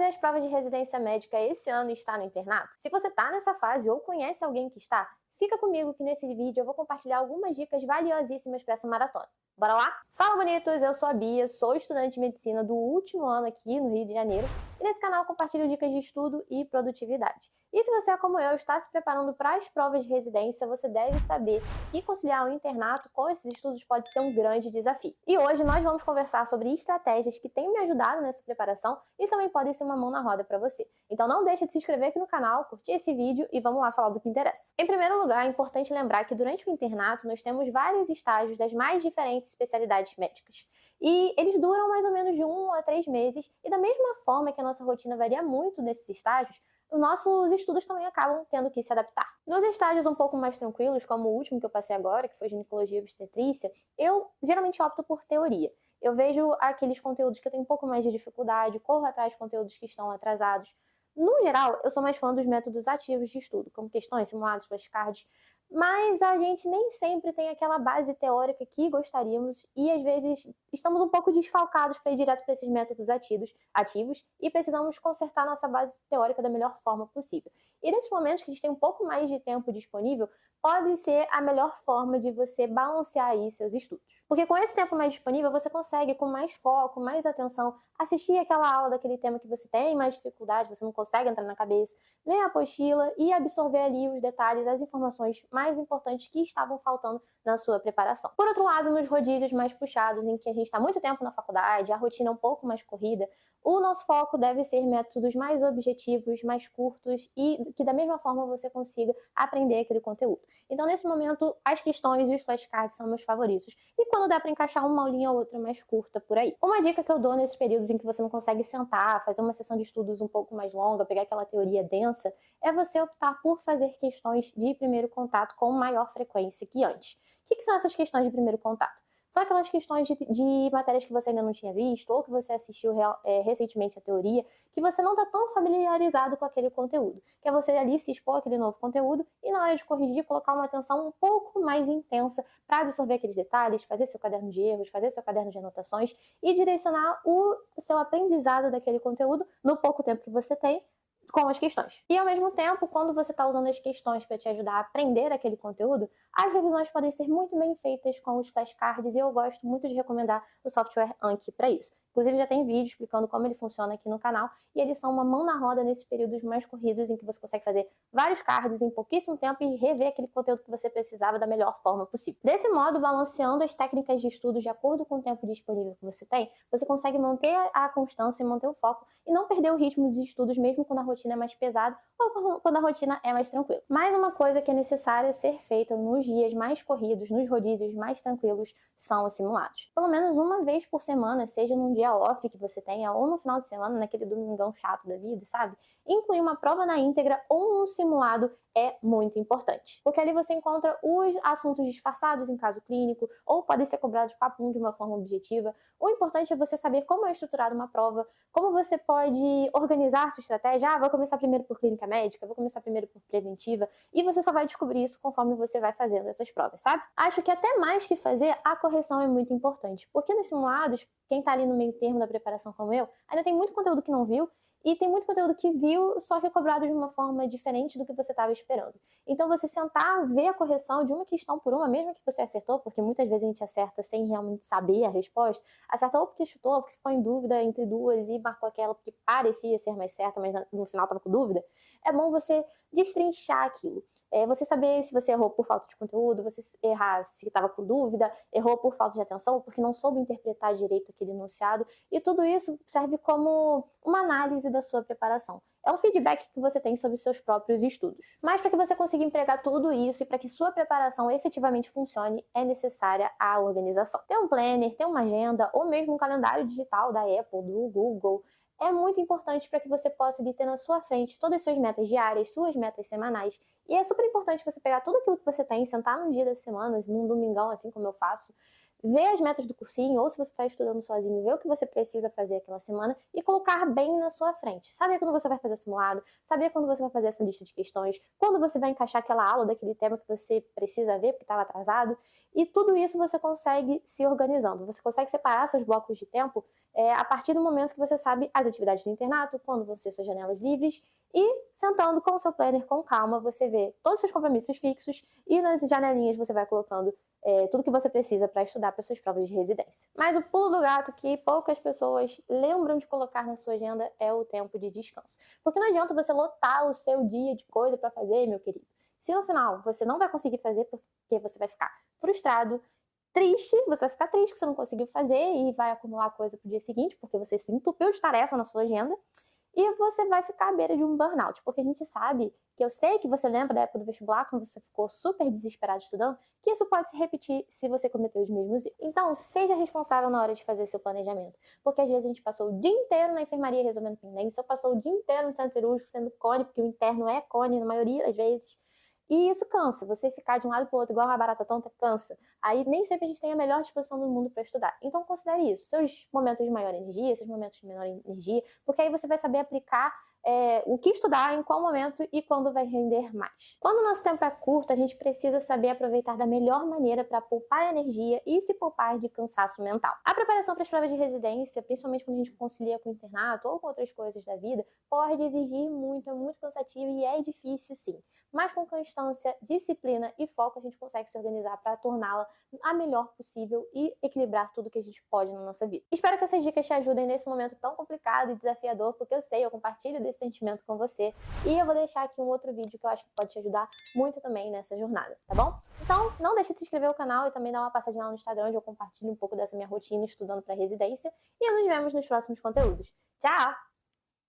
fazer as provas de residência médica esse ano e está no internato? Se você está nessa fase ou conhece alguém que está, fica comigo que nesse vídeo eu vou compartilhar algumas dicas valiosíssimas para essa maratona. Bora lá? Fala, bonitos! Eu sou a Bia, sou estudante de medicina do último ano aqui no Rio de Janeiro e nesse canal eu compartilho dicas de estudo e produtividade. E se você, como eu, está se preparando para as provas de residência, você deve saber que conciliar o internato com esses estudos pode ser um grande desafio. E hoje nós vamos conversar sobre estratégias que têm me ajudado nessa preparação e também podem ser uma mão na roda para você. Então não deixa de se inscrever aqui no canal, curtir esse vídeo e vamos lá falar do que interessa. Em primeiro lugar, é importante lembrar que durante o internato nós temos vários estágios das mais diferentes especialidades médicas. E eles duram mais ou menos de 1 a 3 meses e da mesma forma que a nossa rotina varia muito nesses estágios, os nossos estudos também acabam tendo que se adaptar. Nos estágios um pouco mais tranquilos, como o último que eu passei agora, que foi ginecologia e obstetrícia, eu geralmente opto por teoria. Eu vejo aqueles conteúdos que eu tenho um pouco mais de dificuldade, corro atrás de conteúdos que estão atrasados. No geral, eu sou mais fã dos métodos ativos de estudo, como questões, simulados, flashcards, mas a gente nem sempre tem aquela base teórica que gostaríamos e às vezes estamos um pouco desfalcados para ir direto para esses métodos ativos e precisamos consertar nossa base teórica da melhor forma possível. E nesses momentos que a gente tem um pouco mais de tempo disponível, pode ser a melhor forma de você balancear aí seus estudos. Porque com esse tempo mais disponível, você consegue, com mais foco, mais atenção, assistir aquela aula daquele tema que você tem mais dificuldade, você não consegue entrar na cabeça, ler a apostila e absorver ali os detalhes, as informações mais importantes que estavam faltando na sua preparação. Por outro lado, nos rodízios mais puxados, em que a gente está muito tempo na faculdade, a rotina é um pouco mais corrida, o nosso foco deve ser métodos mais objetivos, mais curtos e que da mesma forma você consiga aprender aquele conteúdo. Então, nesse momento, as questões e os flashcards são meus favoritos. E quando dá para encaixar uma aulinha ou outra mais curta por aí. Uma dica que eu dou nesses períodos em que você não consegue sentar, fazer uma sessão de estudos um pouco mais longa, pegar aquela teoria densa, é você optar por fazer questões de primeiro contato com maior frequência que antes. O que são essas questões de primeiro contato? São aquelas questões de matérias que você ainda não tinha visto ou que você assistiu recentemente a teoria, que você não está tão familiarizado com aquele conteúdo. Que é você ali se expor àquele novo conteúdo e na hora de corrigir, colocar uma atenção um pouco mais intensa para absorver aqueles detalhes, fazer seu caderno de erros, fazer seu caderno de anotações e direcionar o seu aprendizado daquele conteúdo no pouco tempo que você tem com as questões. E ao mesmo tempo, quando você está usando as questões para te ajudar a aprender aquele conteúdo, as revisões podem ser muito bem feitas com os flashcards e eu gosto muito de recomendar o software Anki para isso. Inclusive já tem vídeo explicando como ele funciona aqui no canal e eles são uma mão na roda nesses períodos mais corridos em que você consegue fazer vários cards em pouquíssimo tempo e rever aquele conteúdo que você precisava da melhor forma possível. Desse modo, balanceando as técnicas de estudo de acordo com o tempo disponível que você tem, você consegue manter a constância e manter o foco e não perder o ritmo dos estudos mesmo quando a rotina é mais pesada ou quando a rotina é mais tranquila. Mais uma coisa que é necessária ser feita nos dias mais corridos, nos rodízios mais tranquilos, são os simulados. Pelo menos uma vez por semana, seja num dia off que você tenha ou no final de semana, naquele domingão chato da vida, sabe? Incluir uma prova na íntegra ou um simulado é muito importante. Porque ali você encontra os assuntos disfarçados em caso clínico ou podem ser cobrados papum de uma forma objetiva. O importante é você saber como é estruturada uma prova, como você pode organizar a sua estratégia. Vou começar primeiro por clínica médica, vou começar primeiro por preventiva e você só vai descobrir isso conforme você vai fazendo essas provas, sabe? Acho que até mais que fazer, a correção é muito importante. Porque nos simulados, quem tá ali no meio termo da preparação como eu, ainda tem muito conteúdo que não viu e tem muito conteúdo que viu, só que é cobrado de uma forma diferente do que você estava esperando. Então você sentar, ver a correção de uma questão por uma, mesmo que você acertou, porque muitas vezes a gente acerta sem realmente saber a resposta, acertou porque chutou, porque ficou em dúvida entre duas e marcou aquela porque parecia ser mais certa, mas no final estava com dúvida, é bom você destrinchar aquilo. Você saber se você errou por falta de conteúdo, você errar se estava com dúvida, errou por falta de atenção, ou porque não soube interpretar direito aquele enunciado, e tudo isso serve como uma análise da sua preparação. É um feedback que você tem sobre seus próprios estudos. Mas para que você consiga empregar tudo isso e para que sua preparação efetivamente funcione, é necessária a organização. Ter um planner, ter uma agenda, ou mesmo um calendário digital da Apple, do Google, é muito importante para que você possa ter na sua frente todas as suas metas diárias, suas metas semanais. E é super importante você pegar tudo aquilo que você tem, sentar num dia das semanas, num domingão, assim como eu faço, ver as metas do cursinho, ou se você está estudando sozinho, ver o que você precisa fazer aquela semana e colocar bem na sua frente. Saber quando você vai fazer simulado, saber quando você vai fazer essa lista de questões, quando você vai encaixar aquela aula daquele tema que você precisa ver porque estava atrasado. E tudo isso você consegue se organizando. Você consegue separar seus blocos de tempo a partir do momento que você sabe as atividades do internato, quando vão ser suas janelas livres, e sentando com o seu planner com calma, você vê todos os seus compromissos fixos e nas janelinhas você vai colocando tudo que você precisa para estudar para suas provas de residência. Mas o pulo do gato que poucas pessoas lembram de colocar na sua agenda é o tempo de descanso. Porque não adianta você lotar o seu dia de coisa para fazer, meu querido. Se no final você não vai conseguir fazer porque você vai ficar frustrado, triste, você vai ficar triste que você não conseguiu fazer e vai acumular coisa pro dia seguinte, porque você se entupiu de tarefa na sua agenda, e você vai ficar à beira de um burnout, porque a gente sabe, que eu sei que você lembra da época do vestibular, quando você ficou super desesperado estudando, que isso pode se repetir se você cometer os mesmos erros. Então, seja responsável na hora de fazer seu planejamento, porque às vezes a gente passou o dia inteiro na enfermaria resolvendo pendência, ou passou o dia inteiro no centro cirúrgico sendo cone, porque o interno é cone na maioria das vezes. E isso cansa, você ficar de um lado para o outro igual uma barata tonta cansa. Aí nem sempre a gente tem a melhor disposição do mundo para estudar. Então considere isso, seus momentos de maior energia, seus momentos de menor energia, porque aí você vai saber aplicar o que estudar, em qual momento e quando vai render mais. Quando o nosso tempo é curto, a gente precisa saber aproveitar da melhor maneira para poupar energia e se poupar de cansaço mental. A preparação para as provas de residência, principalmente quando a gente concilia com o internato ou com outras coisas da vida, pode exigir muito, é muito cansativo e é difícil sim. Mas com constância, disciplina e foco a gente consegue se organizar para torná-la a melhor possível e equilibrar tudo que a gente pode na nossa vida. Espero que essas dicas te ajudem nesse momento tão complicado e desafiador, porque eu sei, eu compartilho desse sentimento com você e eu vou deixar aqui um outro vídeo que eu acho que pode te ajudar muito também nessa jornada, tá bom? Então, não deixe de se inscrever no canal e também dar uma passadinha lá no Instagram, onde eu compartilho um pouco dessa minha rotina estudando para residência e nos vemos nos próximos conteúdos. Tchau!